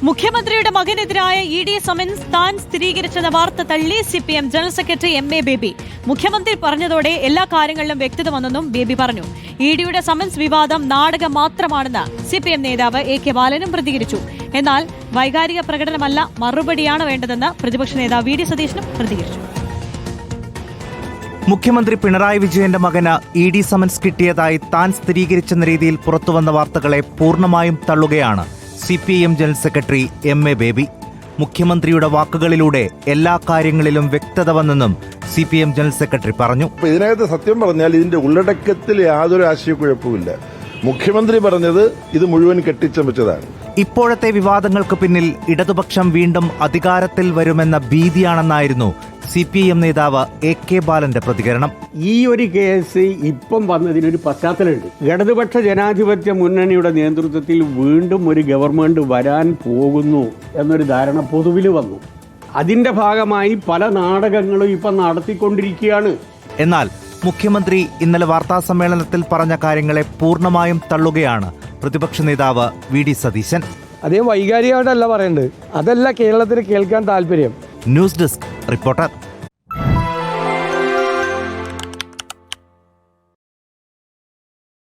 മുഖ്യമന്ത്രിയുടെ മകനെതിരായ ED summons താൻ സ്ഥിരീകരിച്ചെന്ന വാർത്ത തള്ളി CPM general secretary MA baby. മുഖ്യമന്ത്രി പറഞ്ഞതോടെ എല്ലാ കാര്യങ്ങളിലും വ്യക്തത വന്നെന്നും ബേബി പറഞ്ഞു. EDയുടെ സമൻസ് വിവാദം നാടകം മാത്രമാണെന്ന് CPM നേതാവ് AK ബാലനും പ്രതികരിച്ചു. എന്നാൽ വൈകാരിക പ്രകടനമല്ല, മറുപടിയാണ് വേണ്ടതെന്ന് പ്രതിപക്ഷ നേതാവ് VD സതീശനും പ്രതികരിച്ചു. മുഖ്യമന്ത്രി പിണറായി വിജയന്റെ മകന് ED സമൻസ് കിട്ടിയതായി താൻ സ്ഥിരീകരിച്ചെന്ന രീതിയിൽ പുറത്തുവന്ന വാർത്തകളെ പൂർണ്ണമായും തള്ളുകയാണ് CPM general secretary MA baby. മുഖ്യമന്ത്രിയുടെ വാക്കുകളിലൂടെ എല്ലാ കാര്യങ്ങളിലും വ്യക്തത വന്നെന്നും CPM ജനറൽ സെക്രട്ടറി പറഞ്ഞു. ഇതിനകത്ത് സത്യം പറഞ്ഞാൽ ഇതിന്റെ ഉള്ളടക്കത്തിൽ യാതൊരു ആശയക്കുഴപ്പമില്ല. മുഖ്യമന്ത്രി പറഞ്ഞത് ഇത് മുഴുവൻ കെട്ടിച്ചമച്ചതാണ്. ഇപ്പോഴത്തെ വിവാദങ്ങൾക്ക് പിന്നിൽ ഇടതുപക്ഷം വീണ്ടും അധികാരത്തിൽ വരുമെന്ന ഭീതിയാണെന്നായിരുന്നു CPM നേതാവ് AK ബാലന്റെ പ്രതികരണം. ഈ ഒരു കേസ് ഇപ്പം വന്നതിനൊരു പശ്ചാത്തലമുണ്ട്. ഇടതുപക്ഷ ജനാധിപത്യ മുന്നണിയുടെ നേതൃത്വത്തിൽ വീണ്ടും ഒരു ഗവൺമെന്റ് വരാൻ പോകുന്നു എന്നൊരു ധാരണ പൊതുവിൽ വന്നു. അതിന്റെ ഭാഗമായി പല നാടകങ്ങളും ഇപ്പം നടത്തിക്കൊണ്ടിരിക്കുകയാണ്. എന്നാൽ മുഖ്യമന്ത്രി ഇന്നലെ വാർത്താസമ്മേളനത്തിൽ പറഞ്ഞ കാര്യങ്ങളെ പൂർണ്ണമായും തള്ളുകയാണ് പ്രതിപക്ഷ നേതാവ് VD സതീശൻ. അതേ വൈകാരികമായിട്ടല്ല പറയേണ്ടത്, അതല്ല കേരളത്തിന് കേൾക്കാൻ താല്പര്യം. News desk reporter.